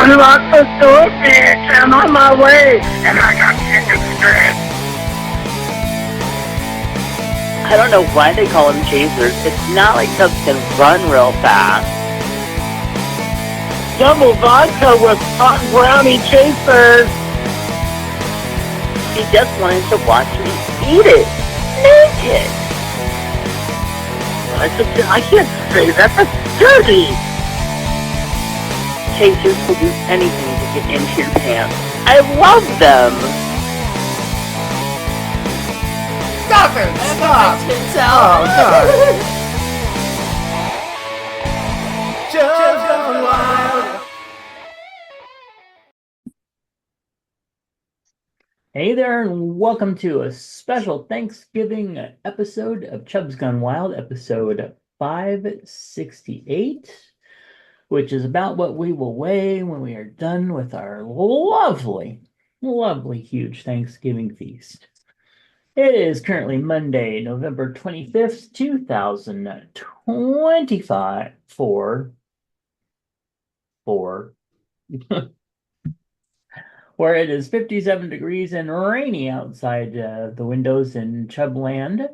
Unlock the door, bitch. I'm on my way, and I got chicken strips. I don't know why they call them chasers. It's not like Chubs can run real fast. Double vodka with hot brownie chasers. She just wanted to watch me eat it. Naked. I can't say that. That's dirty. Chasers will do anything to get into your pants. I love them. Stop it! Stop! Oh, God! Chubs Gone Wild! Hey there, and welcome to a special Thanksgiving episode of Chubs Gone Wild, episode 568, which is about what we will weigh when we are done with our lovely, huge Thanksgiving feast. It is currently Monday, November 25th, 2025, where it is 57 degrees and rainy outside the windows in Chubland.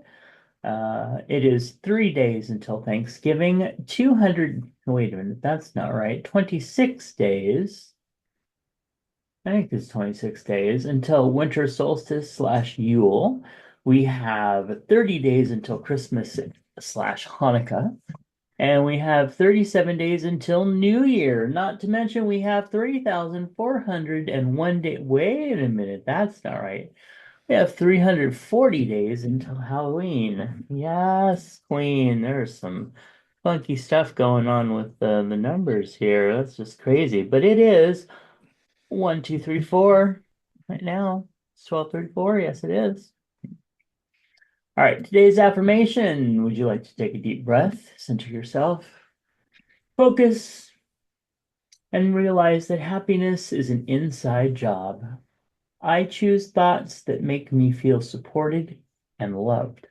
It is 3 days until Thanksgiving. Wait a minute, that's not right. 26 days. I think it's 26 days until winter solstice / Yule. We have 30 days until Christmas / Hanukkah. And we have 37 days until New Year. Not to mention we have 3,401 days. Wait a minute, that's not right. We have 340 days until Halloween. Yes, Queen. There's some funky stuff going on with the numbers here. That's just crazy. But it is 1, 2, 3, 4 right now. It's 12:34. Yes, it is. All right, today's affirmation. Would you like to take a deep breath, center yourself, focus, and realize that happiness is an inside job. I choose thoughts that make me feel supported and loved.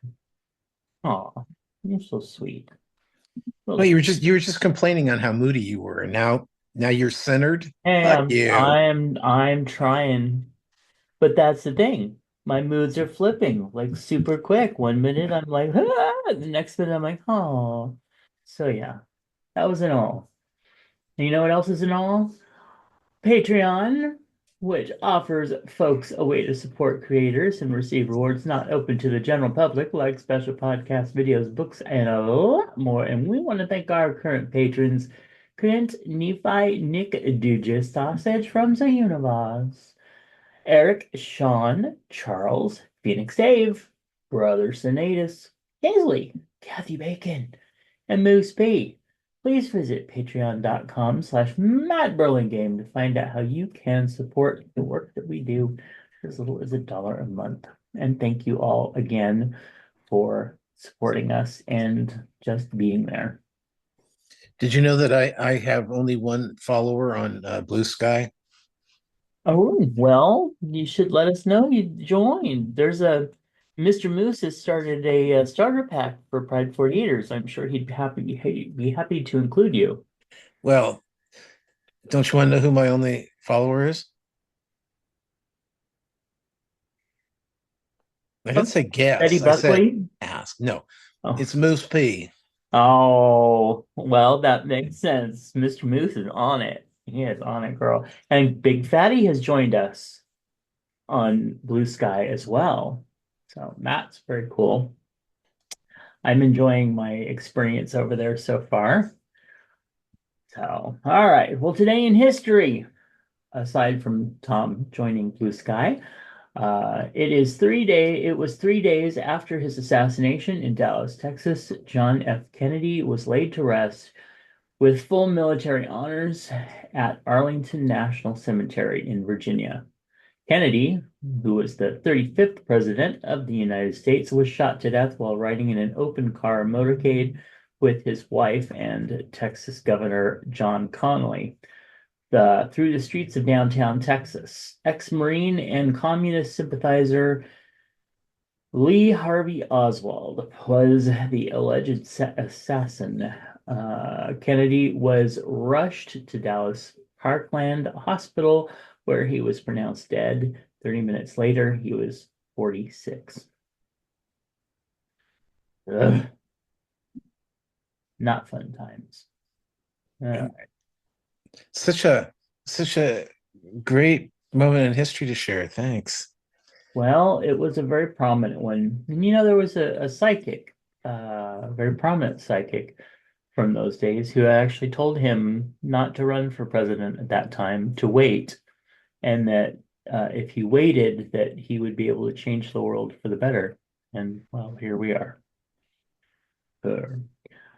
Aw, you're so sweet. Well, you were just complaining on how moody you were, and now you're centered. Hey, Fuck you. I'm trying, but that's the thing. My moods are flipping like super quick. 1 minute I'm like, ah, the next minute I'm like, oh. So yeah, that was an all. And you know what else is an all? Patreon, which offers folks a way to support creators and receive rewards not open to the general public, like special podcasts, videos, books, and a lot more. And we want to thank our current patrons, Clint, Nephi, Nick, Duja, Sausage from the Universe, Eric, Sean, Charles, Phoenix Dave, Brother Sinatus, Hazley, Kathy Bacon, and Moose P. Please visit patreon.com/MattBurlingame to find out how you can support the work that we do for as little as $1 a month. And thank you all again for supporting us and just being there. Did you know that I have only one follower on Blue Sky? Oh, well, you should let us know you joined. Mr. Moose has started a starter pack for Pride 48ers. I'm sure he'd be happy to include you. Well, don't you want to know who my only follower is? I didn't say guess. Eddie I said Buckley? ask. No, Oh. it's Moose P. Oh, well, that makes sense. Mr. Moose is on it. He is on it, girl. And Big Fatty has joined us on Blue Sky as well. So that's very cool. I'm enjoying my experience over there so far. So, all right. Well, today in history, aside from Tom joining Blue Sky, it was 3 days after his assassination in Dallas, Texas. John F. Kennedy was laid to rest with full military honors at Arlington National Cemetery in Virginia. Kennedy, who was the 35th president of the United States, was shot to death while riding in an open-car motorcade with his wife and Texas Governor John Connally through the streets of downtown Texas. Ex-Marine and communist sympathizer Lee Harvey Oswald was the alleged assassin. Kennedy was rushed to Dallas Parkland Hospital, where he was pronounced dead. 30 minutes later, he was 46. Ugh, not fun times. Yeah. Such a great moment in history to share. Thanks. Well, it was a very prominent one. And there was a psychic, a very prominent psychic from those days who actually told him not to run for president at that time, to wait, and that if he waited, that he would be able to change the world for the better. And well, here we are. All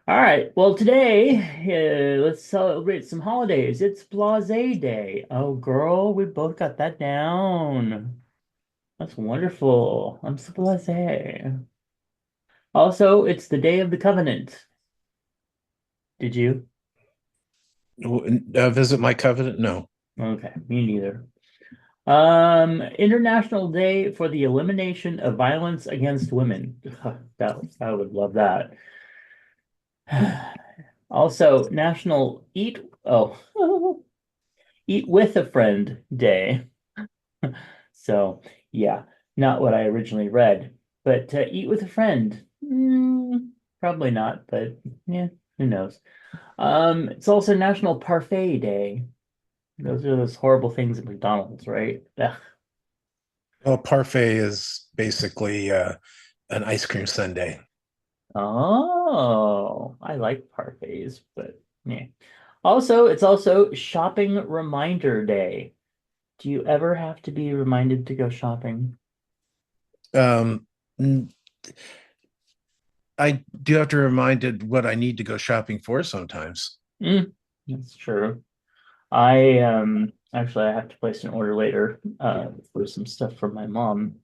right. Well, today, let's celebrate some holidays. It's Blase Day. Oh, girl, we both got that down. That's wonderful. I'm so blasé. Also, it's the Day of the Covenant. Did you? Visit my covenant? No. Okay, me neither. International Day for the Elimination of Violence Against Women. I would love that. Also, National Eat with a Friend Day. So, yeah, not what I originally read, but eat with a friend. Probably not, but yeah, who knows? It's also National Parfait Day. Those are those horrible things at McDonald's, right? Ugh. Well, parfait is basically an ice cream sundae. Oh, I like parfaits, but yeah. Also, it's also Shopping Reminder Day. Do you ever have to be reminded to go shopping? Um, I do have to be reminded what I need to go shopping for sometimes. That's true. I actually I have to place an order later for some stuff for my mom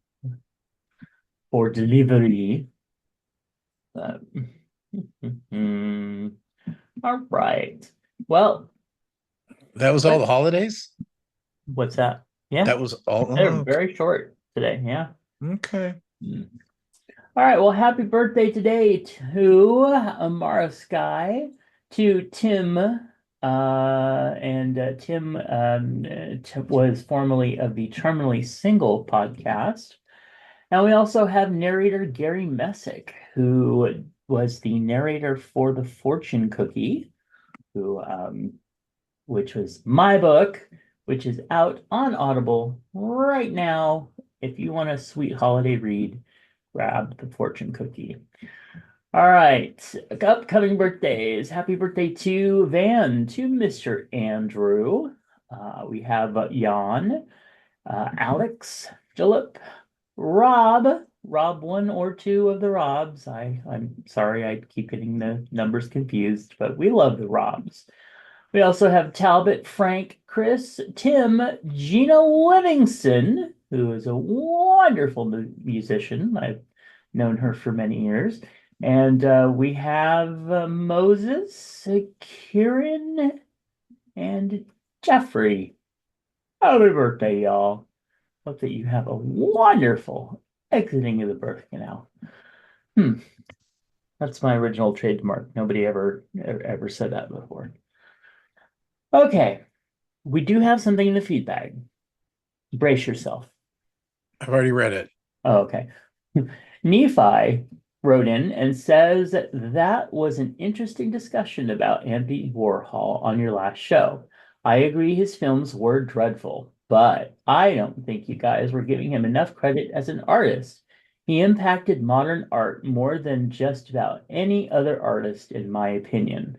for delivery. Uh, all right. Well, That was all the holidays? what's that? Yeah, That was all. they're Oh, very short today. Yeah. okay. All right. Well, happy birthday today to Amara Sky, to Tim, and Tim was formerly of the Terminally Single podcast. And we also have narrator Gary Messick, who was the narrator for The Fortune Cookie, who which was my book, which is out on Audible right now. If you want a sweet holiday read, grab The Fortune Cookie. All right, upcoming birthdays. Happy birthday to Van, to Mr. Andrew. We have Jan, Alex, Philip, Rob, one or two of the Robs. I'm sorry, I keep getting the numbers confused, but we love the Robs. We also have Talbot, Frank, Chris, Tim, Gina Livingston, who is a wonderful musician. I've known her for many years. And we have Moses, Kieran, and Jeffrey. Happy birthday, y'all. Hope that you have a wonderful exiting of the birth canal. That's my original trademark. Nobody ever said that before. Okay, we do have something in the feedback. Brace yourself. I've already read it. Oh, okay. Nephi wrote in and says that was an interesting discussion about Andy Warhol on your last show. I agree his films were dreadful, but I don't think you guys were giving him enough credit as an artist. He impacted modern art more than just about any other artist, in my opinion.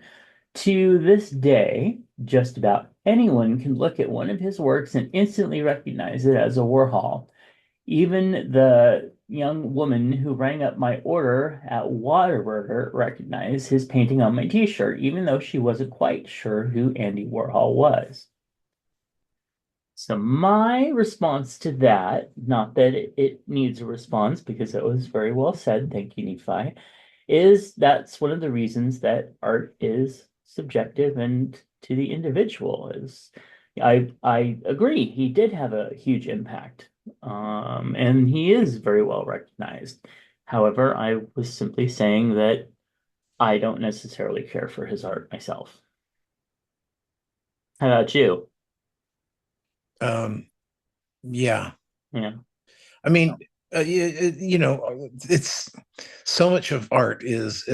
To this day, just about anyone can look at one of his works and instantly recognize it as a Warhol. Even the young woman who rang up my order at Whataburger recognized his painting on my t-shirt, even though she wasn't quite sure who Andy Warhol was. So my response to that, not that it needs a response because it was very well said, thank you, Nephi, is that's one of the reasons that art is subjective and to the individual. Is I agree, he did have a huge impact, and he is very well recognized. However, I was simply saying that I don't necessarily care for his art myself. How about you? Um, yeah. Yeah. I mean, it's so much of art is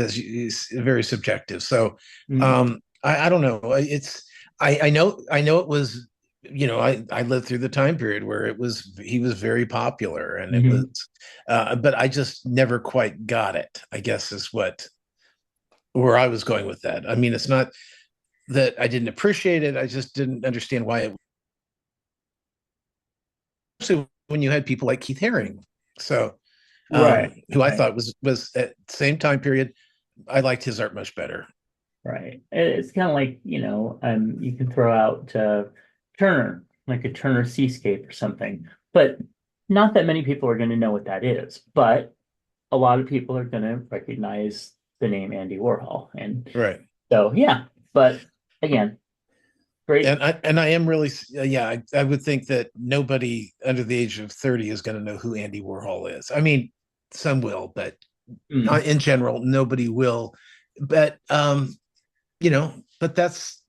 very subjective. So, Mm, I don't know. I know it was, I lived through the time period where he was very popular, and it was, mhm. but I just never quite got it, I guess is where I was going with that. I mean, it's not that I didn't appreciate it. I just didn't understand why it, especially when you had people like Keith Haring. So, Right. who I Right. thought was at the same time period, I liked his art much better. Right. It's kind of like, you can throw out Turner, like a Turner Seascape or something, but not that many people are going to know what that is. But a lot of people are going to recognize the name Andy Warhol. And Right. so, yeah. But again, great. And I am really, yeah, I would think that nobody under the age of 30 is going to know who Andy Warhol is. I mean, some will, but Mm, in general, nobody will. But but that's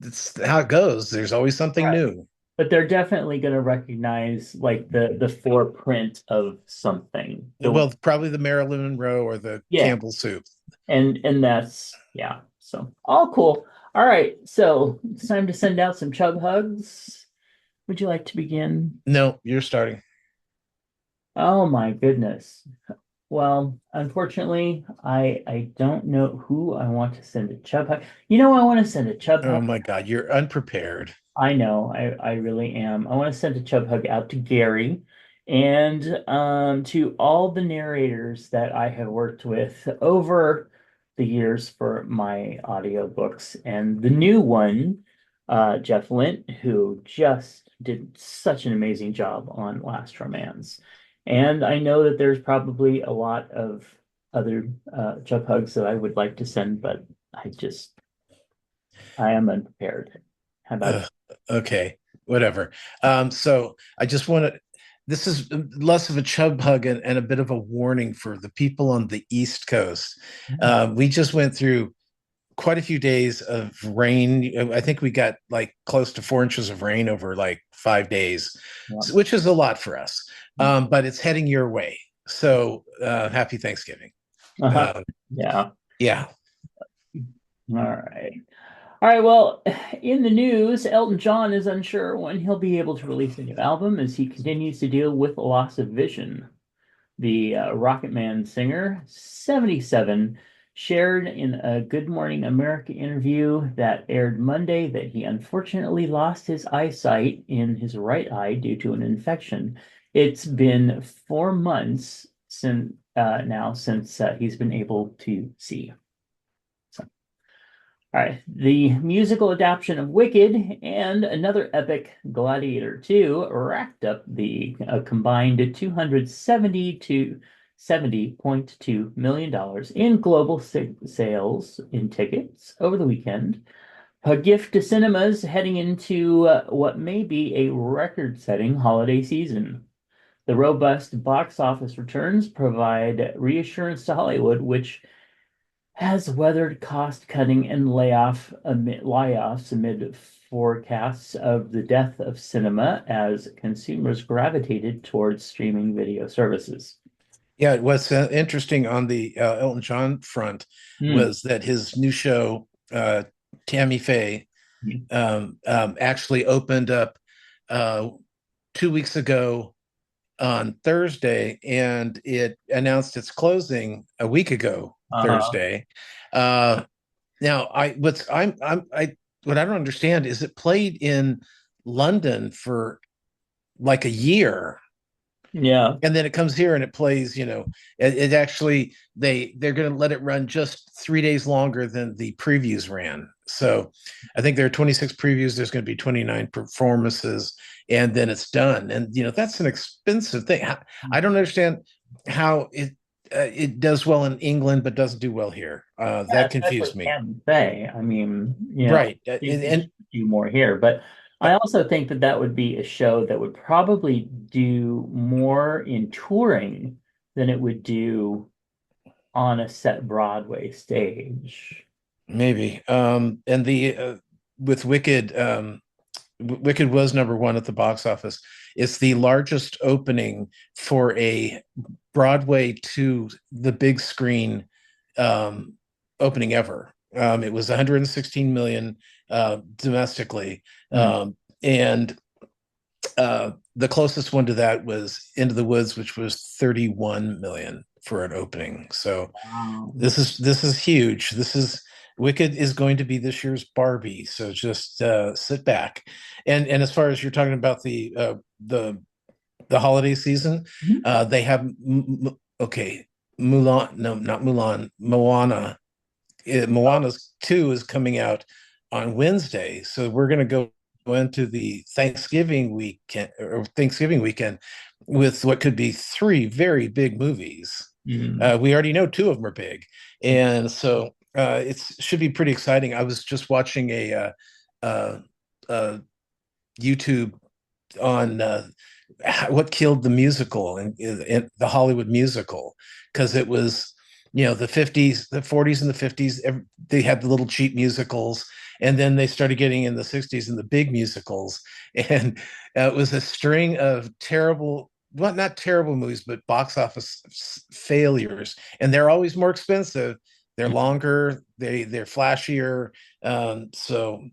how it goes. There's always something right. new. But they're definitely going to recognize like the foreprint of something. The Well, probably the Marilyn Monroe or the Yeah. Campbell soup. And that's yeah. So all cool. All right. So it's time to send out some chub hugs. Would you like to begin? No, you're starting. Oh my goodness. Well, unfortunately, I don't know who I want to send a chub hug. I want to send a chub Oh hug. my God, you're unprepared. I know, I really am. I want to send a chub hug out to Gary and to all the narrators that I have worked with over the years for my audiobooks. And the new one, Jeff Lint, who just did such an amazing job on Last Romance. And I know that there's probably a lot of other chub hugs that I would like to send, but I am unprepared. How about Ugh, okay, whatever. So I just want to. This is less of a chub hug and a bit of a warning for the people on the East Coast. you? We just went through quite a few days of rain. I think we got like close to 4 inches of rain over like 5 days, Yeah. which is a lot for us. But it's heading your way. So happy Thanksgiving. Uh-huh. Uh, Yeah. yeah. All right. All right. Well, in the news, Elton John is unsure when he'll be able to release a new album as he continues to deal with loss of vision. The Rocket Man singer, 77, shared in a Good Morning America interview that aired Monday that he unfortunately lost his eyesight in his right eye due to an infection. It's been 4 months since he's been able to see. So, all right, the musical adaptation of Wicked and another epic, Gladiator 2, racked up the combined 270.2 million dollars in global sales in tickets over the weekend. A gift to cinemas heading into what may be a record-setting holiday season. The robust box office returns provide reassurance to Hollywood, which has weathered cost-cutting and layoffs amid forecasts of the death of cinema as consumers gravitated towards streaming video services. Yeah, what's interesting on the Elton John front Hmm. was that his new show, Tammy Faye, actually opened up uh, 2 weeks ago on Thursday, and it announced its closing a week ago Uh-huh. Thursday. Uh, Now, I what I don't understand is it played in London for like a year, Yeah. and then it comes here and it plays. It actually they're going to let it run just 3 days longer than the previews ran. So I think there are 26 previews. There's going to be 29 performances, and then it's done. And that's an expensive thing. I don't understand how it does well in England but doesn't do well here. Yeah, That especially confused me. Tampa Bay. I mean, Right. it should do more here. But I also think that that would be a show that would probably do more in touring than it would do on a set Broadway stage. Maybe. And the with Wicked, Wicked was number one at the box office. It's the largest opening for a Broadway to the big screen opening ever. It was 116 million domestically, and the closest one to that was Into the Woods, which was 31 million for an opening. So Wow. this is huge. This is Wicked is going to be this year's Barbie. So just sit back. And as far as you're talking about the holiday season, Mhm. they have okay, Mulan. No, not Mulan. Moana. Moana's 2 is coming out on Wednesday. So we're going to go into the Thanksgiving weekend with what could be 3 very big movies. Mm. We already know 2 of them are big, and so it should be pretty exciting. I was just watching a YouTube on what killed the musical and the Hollywood musical, because it was, the 50s, the 40s, and the 50s. They had the little cheap musicals, and then they started getting in the 60s and the big musicals, and it was a string of terrible, well, not terrible movies, but box office failures, and they're always more expensive. They're longer, they're flashier. So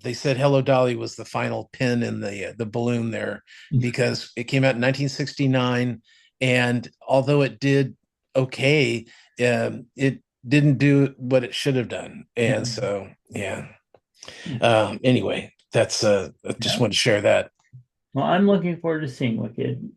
they said Hello Dolly was the final pin in the balloon there, because it came out in 1969, and although it did okay, it didn't do what it should have done, and so yeah. Anyway, that's I just Yeah. want to share that. Well, I'm looking forward to seeing Wicked.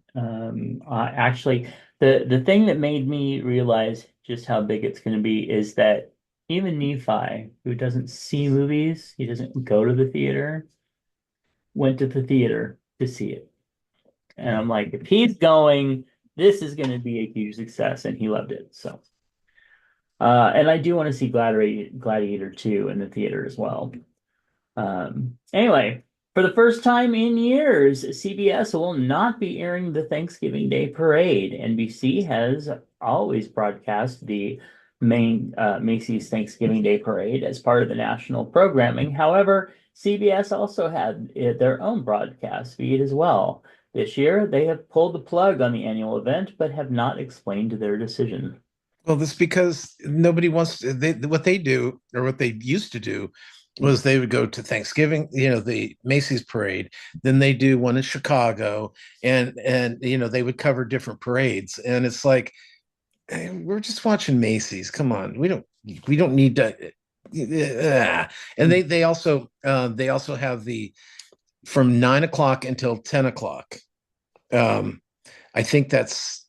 Actually, the thing that made me realize just how big it's going to be is that even Nephi, who doesn't see movies, he doesn't go to the theater, went to the theater to see it. And I'm like, if he's going, this is going to be a huge success, and he loved it. So, and I do want to see Gladiator 2 in the theater as well. Anyway, for the first time in years, CBS will not be airing the Thanksgiving Day Parade. NBC has always broadcast the main Macy's Thanksgiving Day Parade as part of the national programming. However, CBS also had their own broadcast feed as well. This year, they have pulled the plug on the annual event, but have not explained their decision. Well, this because nobody wants to, what they do, or what they used to do, was they would go to Thanksgiving, the Macy's parade, then they do one in Chicago, and they would cover different parades, and it's like, we're just watching Macy's. Come on, we don't need to. And they also have the from 9 o'clock until 10 o'clock. Um, I think that's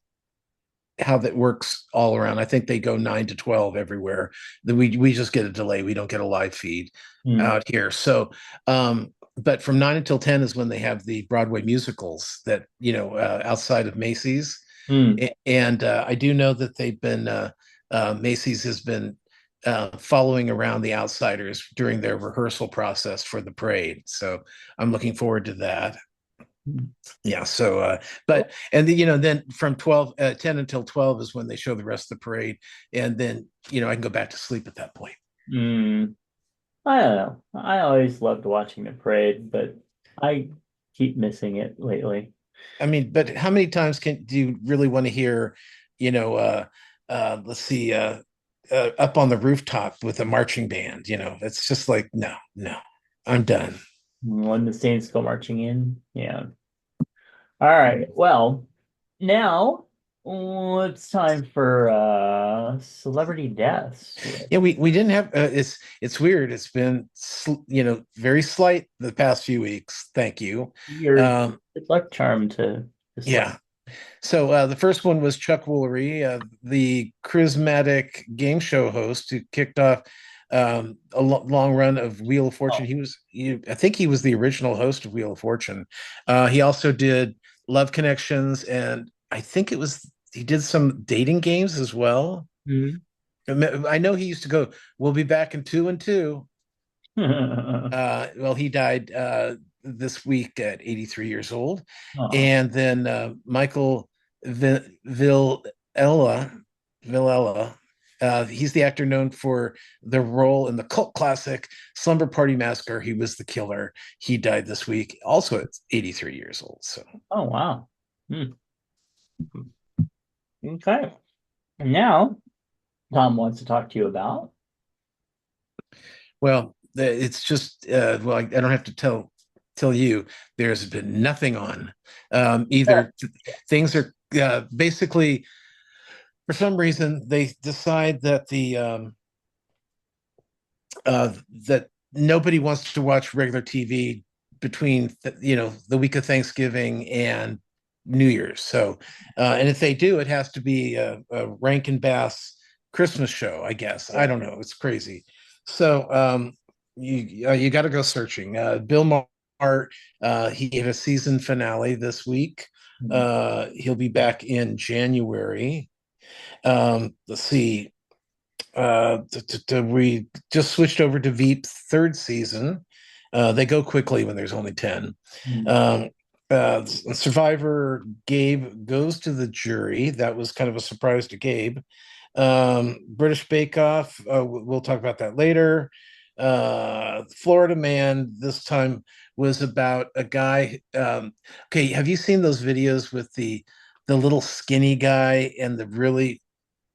how that works all around. I think they go 9 to 12 everywhere. Then we just get a delay. We don't get a live feed Mm. out here. So, but from 9 until 10 is when they have the Broadway musicals that outside of Macy's. Mm. And I do know that they've been Macy's has been following around the outsiders during their rehearsal process for the parade. So I'm looking forward to that. Yeah. So, but and then from 10 until 12 is when they show the rest of the parade, and then I can go back to sleep at that point. Mm. I don't know. I always loved watching the parade, but I keep missing it lately. I mean, but how many times do you really want to hear, let's see, up on the rooftop with a marching band? It's just like, no, no, I'm done. When the Saints go marching in. Yeah. All right. Well, now it's time for celebrity deaths. Yeah, we didn't have. It's weird. It's been very slight the past few weeks. Thank you. Your Um, good luck charm to select. yeah. So the first one was Chuck Woolery, the charismatic game show host who kicked off a long run of Wheel of Fortune. I think he was the original host of Wheel of Fortune. He also did Love Connections, and I think he did some dating games as well. Mhm. I know he used to go, "We'll be back in 2 and 2." Well, he died this week at 83 years old. Oh. And then Michael Villela, He's the actor known for the role in the cult classic Slumber Party Massacre. He was the killer. He died this week, also at 83 years old. So, Oh, wow. Hmm. Okay. And now Tom wants to talk to you about. well, it's just well, I don't have to tell you. There's been nothing on. Either things are basically for some reason they decide that that nobody wants to watch regular TV between the week of Thanksgiving and New Year's. So, and if they do, it has to be a Rankin Bass Christmas show. I guess I don't know. It's crazy. So you got to go searching. Bill Maher, he gave a season finale this week. He'll be back in January. Let's see. We just switched over to Veep's third season. They go quickly when there's only 10. Um, Survivor Gabe goes to the jury. That was kind of a surprise to Gabe. British Bake Off, we'll talk about that later. Florida Man this time was about a guy. Okay, have you seen those videos with the little skinny guy and the really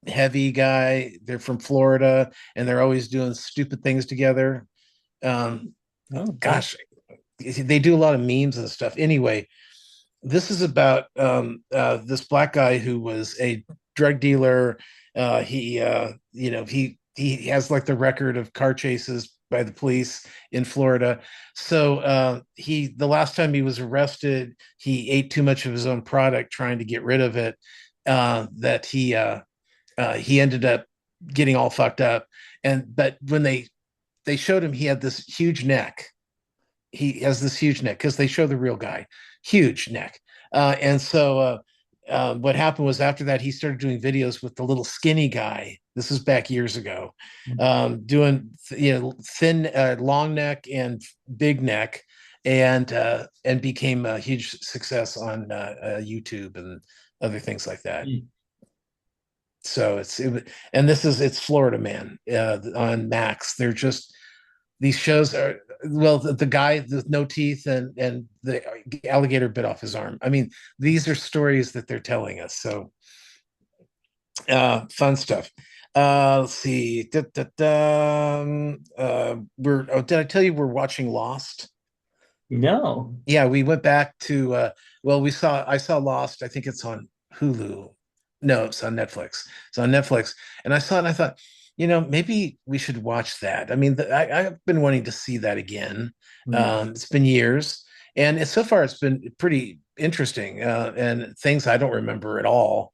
heavy guy? They're from Florida and they're always doing stupid things together. Gosh, they do a lot of memes and stuff. Anyway, this is about this black guy who was a drug dealer. He has like the record of car chases by the police in Florida. So the last time he was arrested, he ate too much of his own product trying to get rid of it. That he ended up getting all fucked up. But when they showed him, he had this huge neck. He has this huge neck because they show the real guy, huge neck. And so what happened was after that, he started doing videos with the little skinny guy. This is back years ago, doing thin, long neck and big neck, and became a huge success on YouTube and other things like that. So it's Florida Man on Max. They're just these shows are the guy with no teeth and the alligator bit off his arm. I mean, these are stories that they're telling us. So fun stuff. Let's see. Did I tell you we're watching Lost? No. Yeah, we went back to I saw Lost. I think it's on Hulu. No, it's on Netflix. It's on Netflix. And I saw it and I thought, maybe we should watch that. I mean, I've been wanting to see that again. It's been years. And so far, it's been pretty interesting and things I don't remember at all.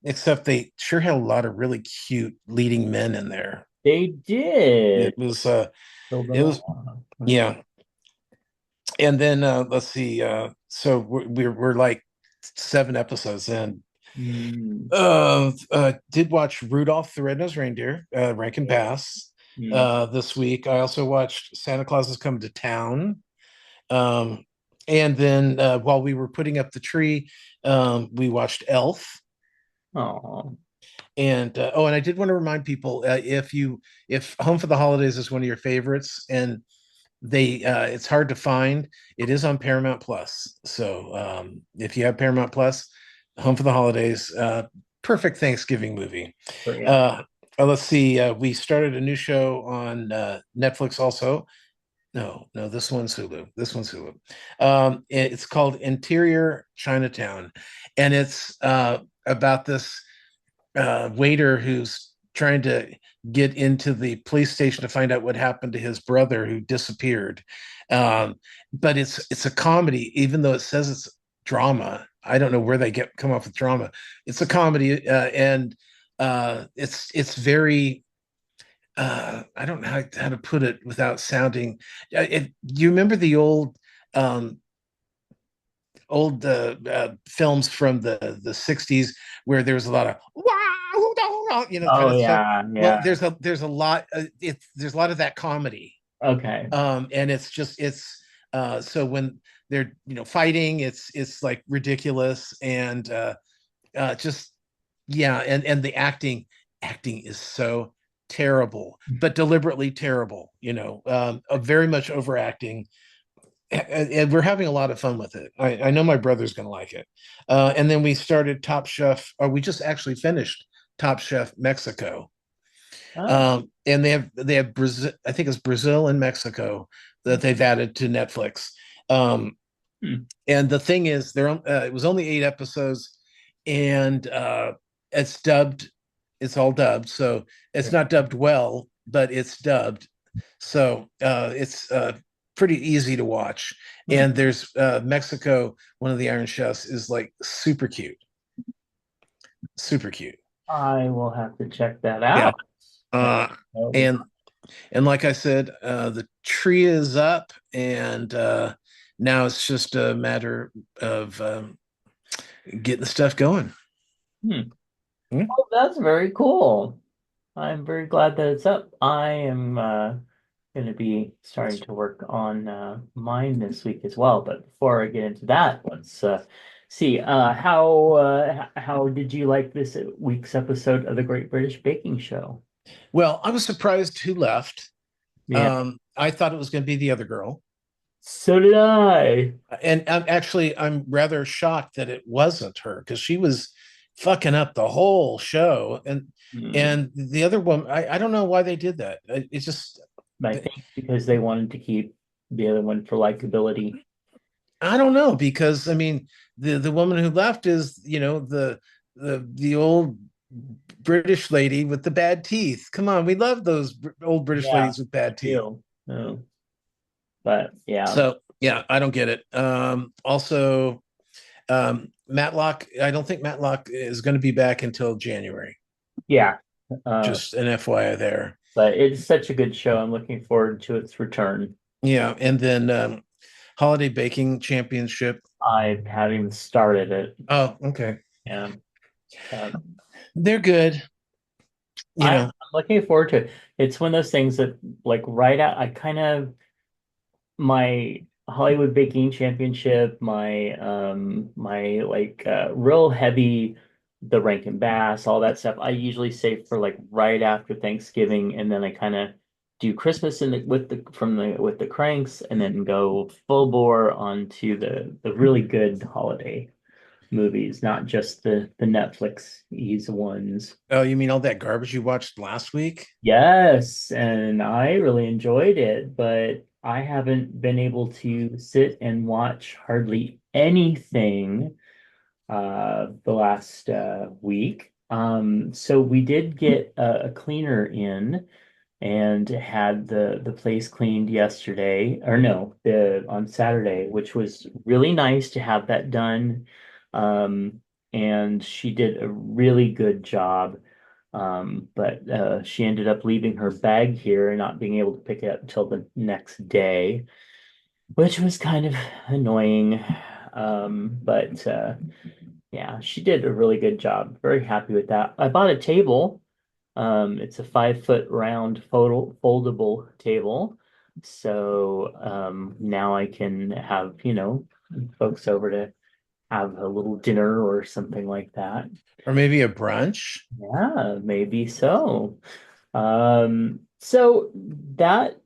Except they sure had a lot of really cute leading men in there. They did. Yeah. And then let's see. So we're like 7 episodes in. Did watch Rudolph the Red-Nosed Reindeer, Rankin Bass, this week. I also watched Santa Claus Is Coming to Town. And then while we were putting up the tree, we watched Elf. Oh. And and I did want to remind people if Home for the Holidays is one of your favorites and it's hard to find, it is on Paramount Plus. So if you have Paramount Plus, Home for the Holidays, perfect Thanksgiving movie. Let's see. We started a new show on Netflix also. No, this one's Hulu. It's called Interior Chinatown, and it's about this waiter who's trying to get into the police station to find out what happened to his brother who disappeared. But it's a comedy, even though it says it's drama. I don't know where they come up with drama. It's a comedy, and it's very. I don't know how to put it without sounding. You remember the old films from the 60s where there was a lot of wow, kind of stuff. Well, there's a lot. There's a lot of that comedy. Okay. And it's so when they're fighting, it's like ridiculous and just and the acting acting is so terrible, but deliberately terrible. Very much overacting, and we're having a lot of fun with it. I know my brother's going to like it. And then we started Top Chef, or we just actually finished Top Chef Mexico. Oh, And they have Brazil. I think it's Brazil and Mexico that they've added to Netflix. Um, hmm. and the thing is, it was only 8 episodes, and it's dubbed. It's all dubbed, so it's not dubbed well, but it's dubbed. So it's pretty easy to watch. Hmm. And there's Mexico. One of the Iron Chefs is like super cute, super cute. I will have to check that Yeah. out. That- Uh, that'll be and and like I said, the tree is up, and now it's just a matter of getting the stuff going. Hmm. Hmm? Oh, that's very cool. I'm very glad that it's up. I am going to be starting to work on mine this week as well. But before I get into that, let's see. How did you like this week's episode of the Great British Baking Show? Well, I was surprised who left. Yeah, I thought it was going to be the other girl, so did I. and I'm rather shocked that it wasn't her because she was fucking up the whole show, and Hmm. and the other woman, I don't know why they did that. It's just I think because they wanted to keep the other one for likability. I don't know because I mean the woman who left is the old British lady with the bad teeth. Come on, we love those old British Yeah, ladies with bad teeth. too. Oh, but yeah, So yeah, I don't get it. Also, Matlock. I don't think Matlock is going to be back until January. yeah. Uh, Just an FYI there. but it's such a good show. I'm looking forward to its return. Yeah, and then Holiday Baking Championship. I haven't even started it. Oh, okay. Yeah. Um, They're good. You I'm know, looking forward to it. It's one of those things that, like, right out, I kind of, my Hollywood Baking Championship, my like real heavy, the Rankin Bass, all that stuff. I usually save for like right after Thanksgiving, and then I kind of do Christmas in the with the cranks, and then go full bore onto the really good holiday movies, not just the Netflix ease ones. oh, you mean all that garbage you watched last week? Yes, and I really enjoyed it, but I haven't been able to sit and watch hardly anything the last week. So we did get a cleaner in and had the place cleaned yesterday, or no, the on Saturday, which was really nice to have that done. Um, and she did a really good job. But she ended up leaving her bag here and not being able to pick it up until the next day, which was kind of annoying. But yeah, she did a really good job. Very happy with that. I bought a table. It's a 5 foot round foldable table. So now I can have, folks over to have a little dinner or something like that. Or maybe a brunch? Yeah, maybe so. So that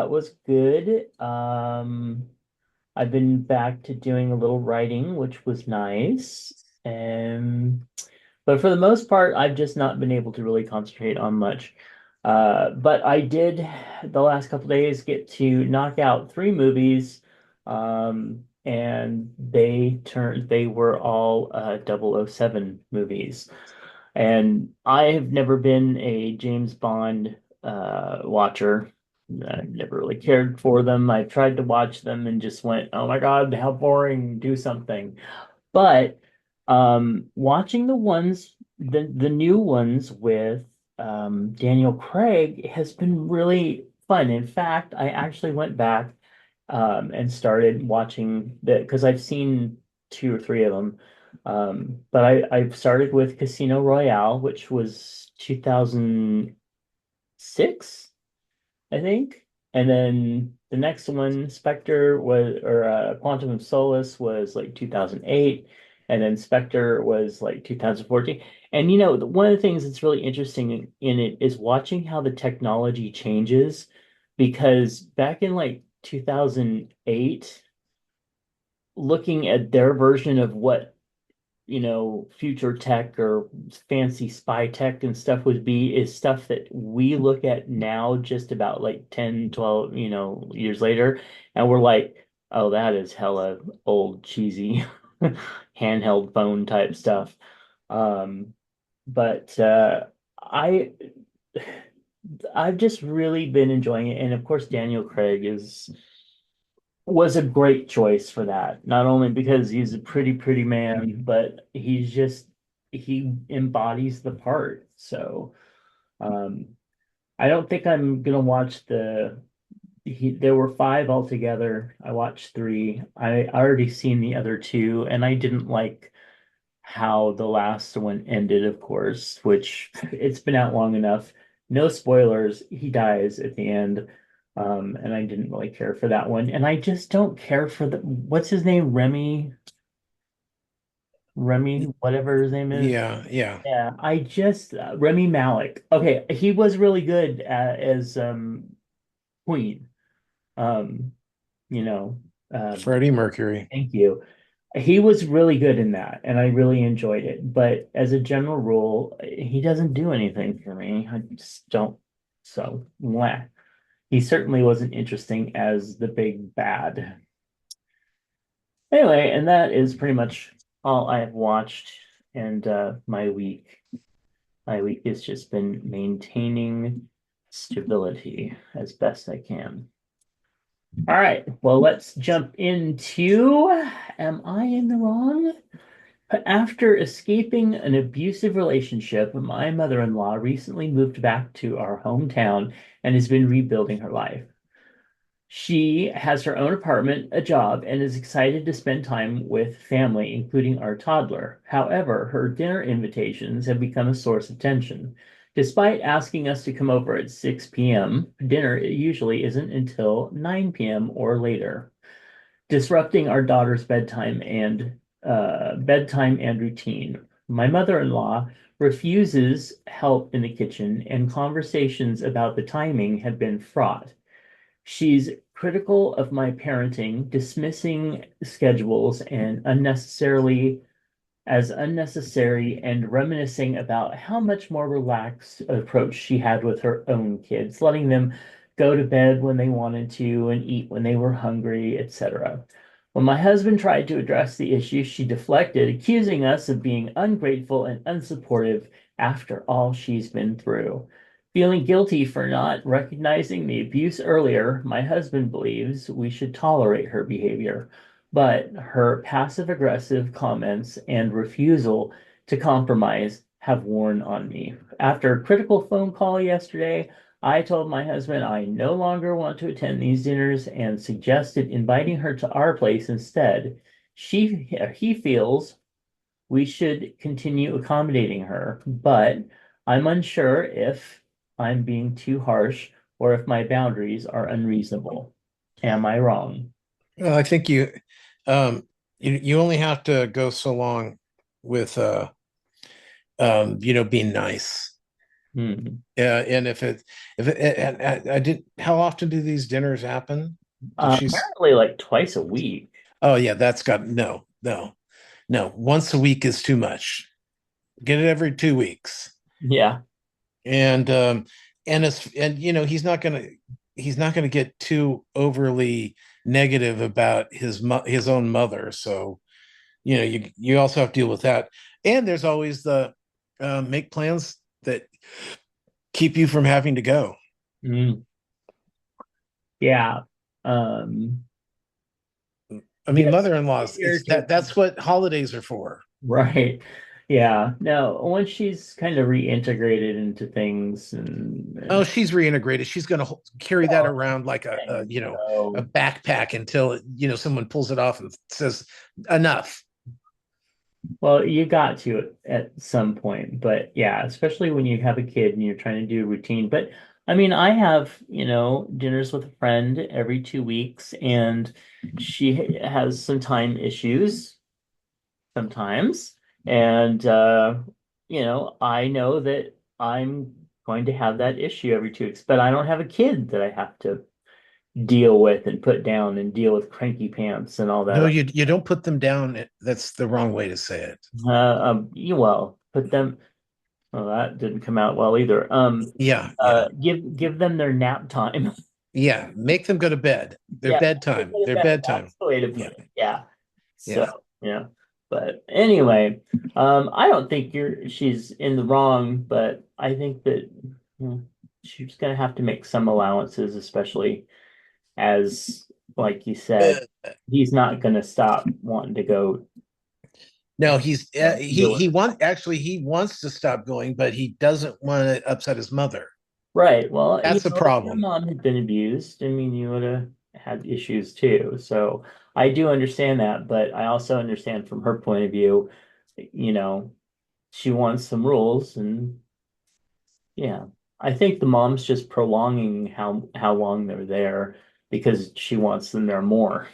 was good. I've been back to doing a little writing, which was nice. But for the most part, I've just not been able to really concentrate on much. But I did the last couple days get to knock out 3 movies, and they were all 007 movies. And I have never been a James Bond watcher. I never really cared for them. I tried to watch them and just went, "Oh my God, how boring! Do something." But watching the new ones with Daniel Craig has been really fun. In fact, I actually went back and started watching because I've seen 2 or 3 of them. But I've started with Casino Royale, which was 2006, I think. And then the next one, Spectre was or Quantum of Solace was like 2008. and then Spectre was like 2014. And one of the things that's really interesting in it is watching how the technology changes, because back in like 2008, looking at their version of what future tech or fancy spy tech and stuff would be is stuff that we look at now just about like 10, 12, years later, and we're like, oh, that is hella old, cheesy, handheld phone type stuff. Um, but I I've just really been enjoying it. And of course, Daniel Craig is was a great choice for that. Not only because he's a pretty man, but he embodies the part. So um I don't think I'm gonna watch there were five altogether. I watched three. I already seen the other two, and I didn't like how the last one ended, of course, which it's been out long enough. No spoilers, he dies at the end. And I didn't really care for that one. And I just don't care for what's his name? Remy, whatever his name is. Yeah, yeah. Yeah, I just Remy Malik. Okay, he was really good as Queen. Um, you know, um, Freddie Mercury. thank you. He was really good in that, and I really enjoyed it. But as a general rule, he doesn't do anything for me. I just don't. So, meh. He certainly wasn't interesting as the big bad. Anyway, and that is pretty much all I have watched. And my week has just been maintaining stability as best I can. All right, well, let's jump into Am I in the wrong? After escaping an abusive relationship, my mother-in-law recently moved back to our hometown and has been rebuilding her life. She has her own apartment, a job, and is excited to spend time with family, including our toddler. However, her dinner invitations have become a source of tension. Despite asking us to come over at 6 p.m., dinner usually isn't until 9 p.m. or later, disrupting our daughter's bedtime and routine. My mother-in-law refuses help in the kitchen, and conversations about the timing have been fraught. She's critical of my parenting, dismissing schedules and unnecessary, and reminiscing about how much more relaxed approach she had with her own kids, letting them go to bed when they wanted to and eat when they were hungry, etc. When my husband tried to address the issue, she deflected, accusing us of being ungrateful and unsupportive after all she's been through. Feeling guilty for not recognizing the abuse earlier, my husband believes we should tolerate her behavior, but her passive aggressive comments and refusal to compromise have worn on me. After a critical phone call yesterday, I told my husband I no longer want to attend these dinners and suggested inviting her to our place instead. He feels we should continue accommodating her, but I'm unsure if I'm being too harsh or if my boundaries are unreasonable. Am I wrong? Well, I think you only have to go so long with being nice. Hmm. And if it and I did how often do these dinners happen? Did she Apparently, like twice a week. Oh yeah, that's got no. Once a week is too much. Get it every 2 weeks. Yeah. And he's not gonna get too overly negative about his own mother. So you also have to deal with that. And there's always the make plans that keep you from having to go. Mm. Yeah. Um, I mean, yes. mother-in-laws, it's that's what holidays are for. Right. Yeah. No, once she's kind of reintegrated into things Oh, and she's reintegrated. She's going to carry that well, around like and so a backpack until someone pulls it off and says enough. well, you got to at some point, but yeah, especially when you have a kid and you're trying to do a routine. But I mean, I have, dinners with a friend every 2 weeks, and she has some time issues. sometimes. And I know that I'm going to have that issue every 2 weeks, but I don't have a kid that I have to deal with and put down and deal with cranky pants and all No, that. you don't put them down. That's the wrong way to say it. Put them. Well, that didn't come out well either. Yeah, yeah, Give them their nap time. yeah. Make them go to bed. Their Yeah, bedtime. Their bedtime. that's the way to put Yeah, it. Yeah. So, yeah. yeah. But anyway, I don't think she's in the wrong, but I think that hmm, she's gonna have to make some allowances, especially as, like you said, he's not gonna stop wanting to go No, deal with. he wants to stop going, but he doesn't want to upset his mother. Right. Well, That's a if your problem. mom had been abused, I mean, you would have had issues too. So I do understand that, but I also understand from her point of view, you know, she wants some rules, and yeah, I think the mom's just prolonging how long they're there because she wants them there more.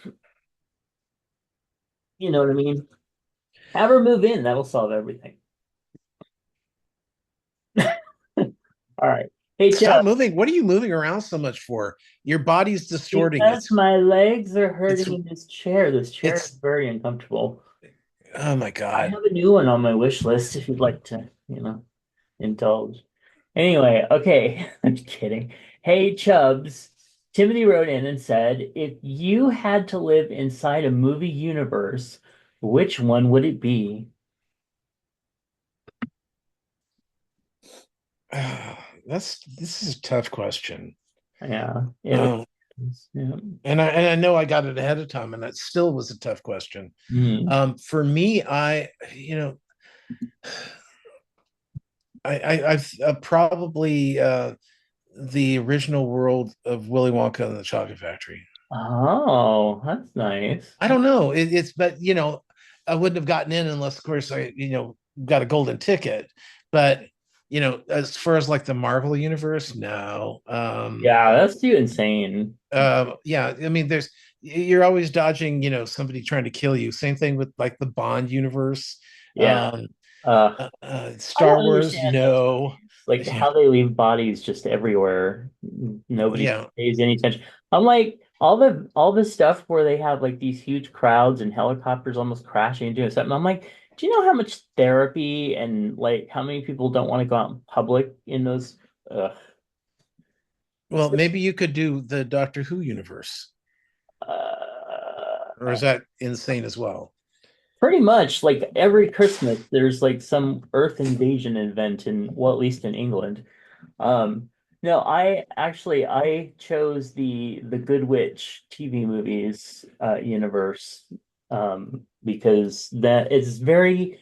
You know what I mean? Have her move in, that'll solve everything. All right. Hey, Stop Chuck, moving. What are you moving around so much for? Your body's distorting. because my legs are It's hurting in this chair. This chair is it's very uncomfortable. oh my I God. have a new one on my wish list if you'd like to, indulge. Anyway, okay, I'm kidding. Hey, Chubbs. Timothy wrote in and said, if you had to live inside a movie universe, which one would it be? This is a tough question. Yeah, it Um, was. Yeah. and I know I got it ahead of time, and that still was a tough question. Hmm. For me, I've probably the original world of Willy Wonka and the Chocolate Factory. Oh, that's nice. I don't know. But I wouldn't have gotten in unless, of course, I got a golden ticket. But as far as like the Marvel universe, no. Yeah, that's too insane. Yeah, I mean, you're always dodging, somebody trying to kill you. Same thing with like the Bond universe. Yeah. Um, Uh, I Star don't Wars, understand those no. movies. Like Yeah, how they leave bodies just everywhere. Nobody yeah. pays any attention. I'm like all the stuff where they have like these huge crowds and helicopters almost crashing into something. I'm like, do you know how much therapy and like how many people don't want to go out in public in those? Ugh. Well, maybe you could do the Doctor Who universe, or Uh, is that insane as well? Pretty much like every Christmas, there's like some Earth invasion event well, at least in England. Um, no, I chose the Good Witch TV movies universe because that is very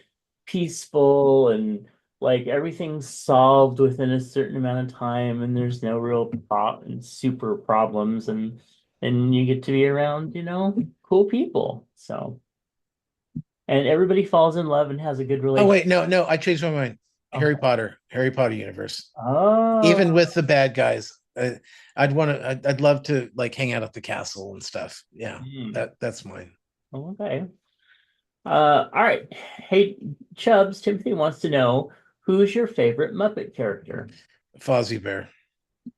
peaceful and like everything's solved within a certain amount of time and there's no real and super problems and you get to be around, cool people. So and everybody falls in love and has a good Oh relationship. wait, no, no, I changed my mind. Oh, Harry Potter universe. oh, Even with the bad guys, I'd love to like hang out at the castle and stuff. Yeah, hmm. that's mine. Okay. All right. Hey, Chubbs, Timothy wants to know who's your favorite Muppet character? Fozzie Bear.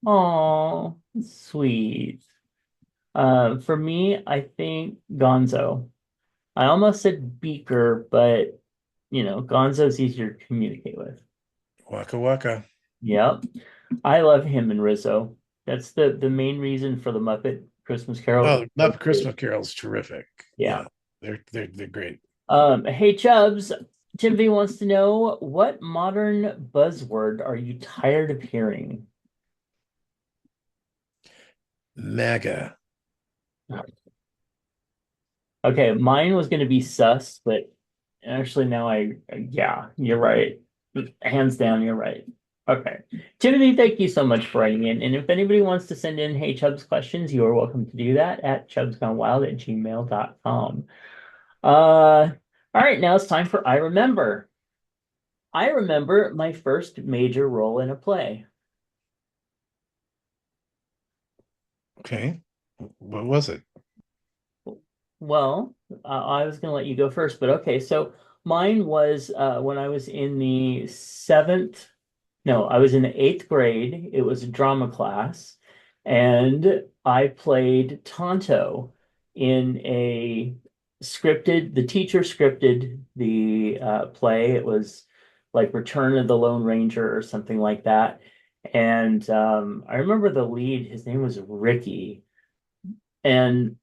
Oh, sweet. For me, I think Gonzo. I almost said Beaker, but Gonzo's easier to communicate with. Waka waka. Yep. I love him and Rizzo. That's the main reason for the Muppet Christmas Carol. Oh, Muppet Christmas Carol is terrific. Yeah. Yeah, they're great. Hey Chubbs, Timothy wants to know what modern buzzword are you tired of hearing? MAGA. Okay, mine was going to be sus, but actually now yeah, you're right. Hands down, you're right. Okay. Timothy, thank you so much for writing in. And if anybody wants to send in Hey Chubbs questions, you are welcome to do that at chubsgonewild@gmail.com. All right, now it's time for I Remember. I remember my first major role in a play. Okay, what was it? Well, I was going to let you go first, but okay. So Mine was when I was in the seventh, no, I was in the eighth grade. It was a drama class, and I played Tonto in a the teacher scripted the play. It was like Return of the Lone Ranger or something like that. And I remember the lead, his name was Ricky. And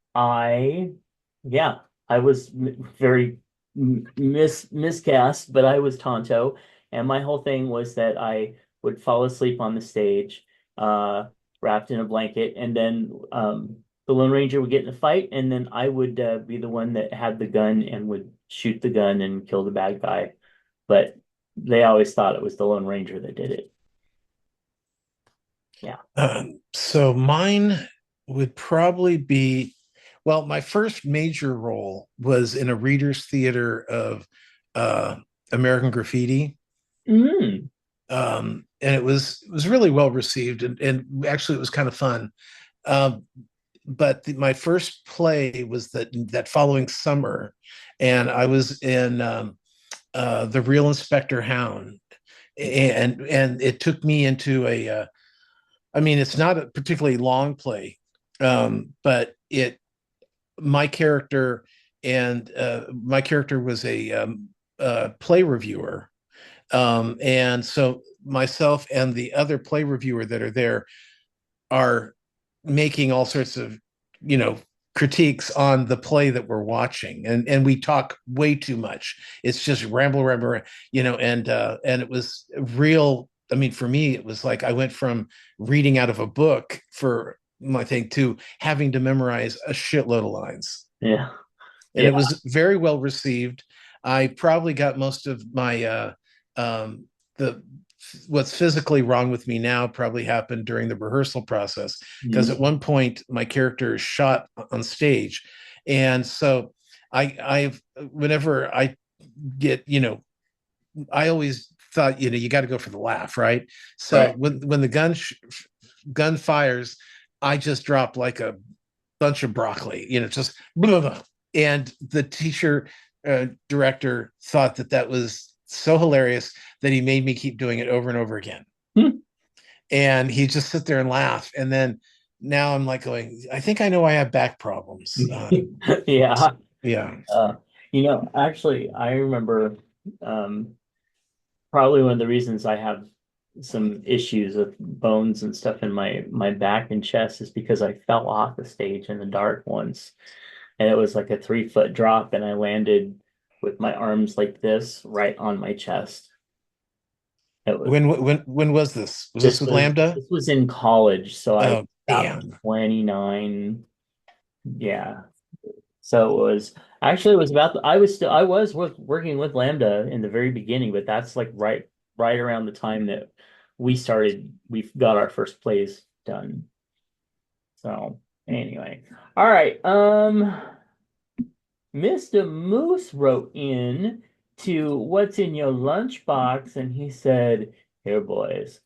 yeah, I was very miscast, but I was Tonto, and my whole thing was that I would fall asleep on the stage, uh, wrapped in a blanket, and then the Lone Ranger would get in a fight, and then I would be the one that had the gun and would shoot the gun and kill the bad guy. But they always thought it was the Lone Ranger that did it. Yeah. So mine would probably be, well, my first major role was in a readers theater of uh, American Graffiti. Mm. And it was really well received, and actually it was kind of fun. Um, but my first play was that following summer, and I was in the Real Inspector Hound, and it took me into I mean, it's not a particularly long play, but it my character my character was a play reviewer, and so myself and the other play reviewer that are there are making all sorts of, you know, critiques on the play that we're watching, and we talk way too much. It's just ramble, you know, and it was real. I mean, for me, it was like I went from reading out of a book for my thing to having to memorize a shitload of lines, Yeah. and Yeah. it was very well received. I probably got most of my the what's physically wrong with me now probably happened during the rehearsal process, because Mhm. at one point my character is shot on stage, and so I've whenever I get, you know, I always thought, you know, you got to go for the laugh, right? So Right. when the gun fires, I just drop like a bunch of broccoli, you know, just blah, blah. And the teacher director thought that that was so hilarious that he made me keep doing it over and over again. Hmm. And he just sit there and laugh. And then now I'm like going, I think I know I have back problems. Yeah. Yeah. Uh, actually, I remember um, probably one of the reasons I have some issues with bones and stuff in my back and chest is because I fell off the stage in the dark once, and it was like a 3 foot drop, and I landed with my arms like this right on my chest. It was When was this? Was this this with was Lambda? this was in college, so I was Oh, about damn. 29. Yeah. So it was about I was working with Lambda in the very beginning, but that's like right around the time that we got our first plays done. So anyway. All right. Mr. Moose wrote in to what's in your lunchbox, and he said, "Here, boys,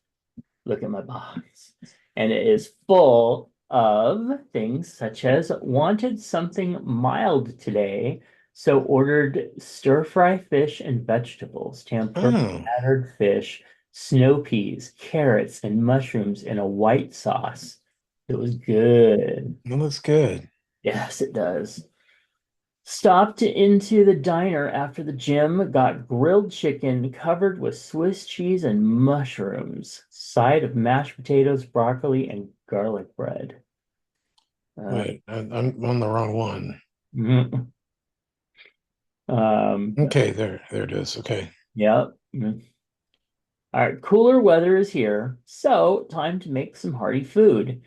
look at my box." And it is full of things such as wanted something mild today, so ordered stir fry fish and vegetables, tempura, Oh, battered fish, snow peas, carrots, and mushrooms in a white sauce. It was good. that looks good. Yes, it does. Stopped into the diner after the gym, got grilled chicken covered with Swiss cheese and mushrooms, side of mashed potatoes, broccoli, and garlic bread. Uh, Wait, I'm on the wrong one. mm, um, Okay, there it is. Okay. yep. All right, cooler weather is here, so time to make some hearty food.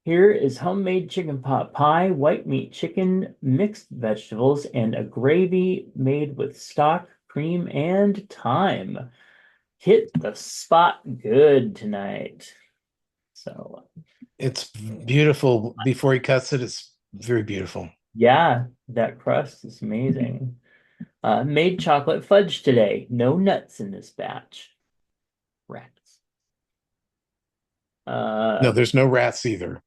Here is homemade chicken pot pie, white meat chicken, mixed vegetables, and a gravy made with stock, cream, and thyme. Hit the spot good tonight. So, It's beautiful. Before he cuts it, it's very beautiful. yeah, that crust is amazing. Made chocolate fudge today. No nuts in this batch. Rats. No, Uh, there's no rats either.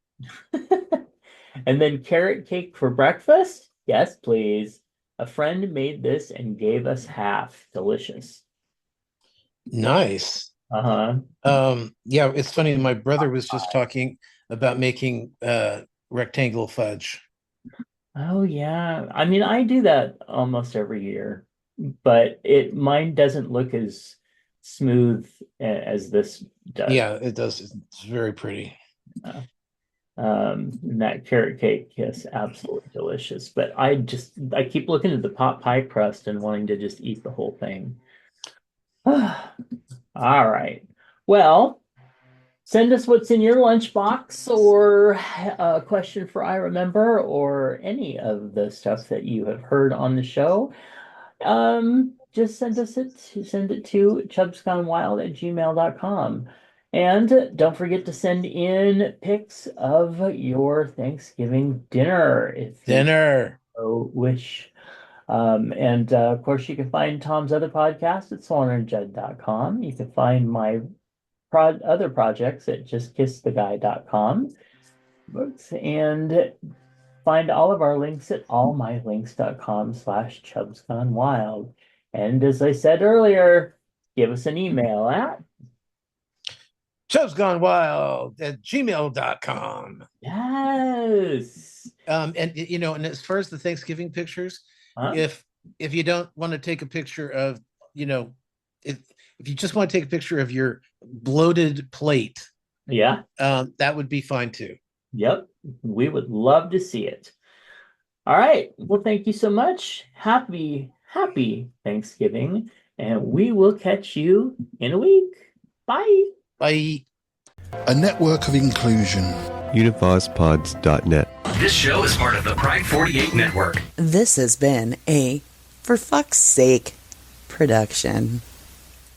and then carrot cake for breakfast? Yes, please. A friend made this and gave us half. Delicious. Nice. Uh-huh. Yeah, it's funny. My brother was just talking about making rectangle fudge. Oh yeah. I mean, I do that almost every year, but mine doesn't look as smooth as this does. Yeah, it does. It's very pretty. And that carrot cake is absolutely delicious. But I keep looking at the pot pie crust and wanting to just eat the whole thing. All right. Well, send us what's in your lunchbox or a question for I Remember or any of the stuff that you have heard on the show. Just send it to chubsgonewild@gmail.com. And don't forget to send in pics of your Thanksgiving dinner if you so wish. And of course, you can find Tom's other podcast at SwanandJudd.com. You can find my other projects at justkisstheguy.com. Books and find all of our links at allmylinks.com/chubsgonewild. And as I said earlier, give us an email at chubsgonewild@gmail.com. yes. And as far as the Thanksgiving pictures, if you don't want to take a picture of, if you just want to take a picture of your bloated plate, that would be fine too. Yep, we would love to see it. All right. Well, thank you so much. Happy Thanksgiving, and we will catch you in a week. Bye. Bye. A network of inclusion. UnivazPods.net. This show is part of the Pride 48 network. This has been a For Fuck's Sake production.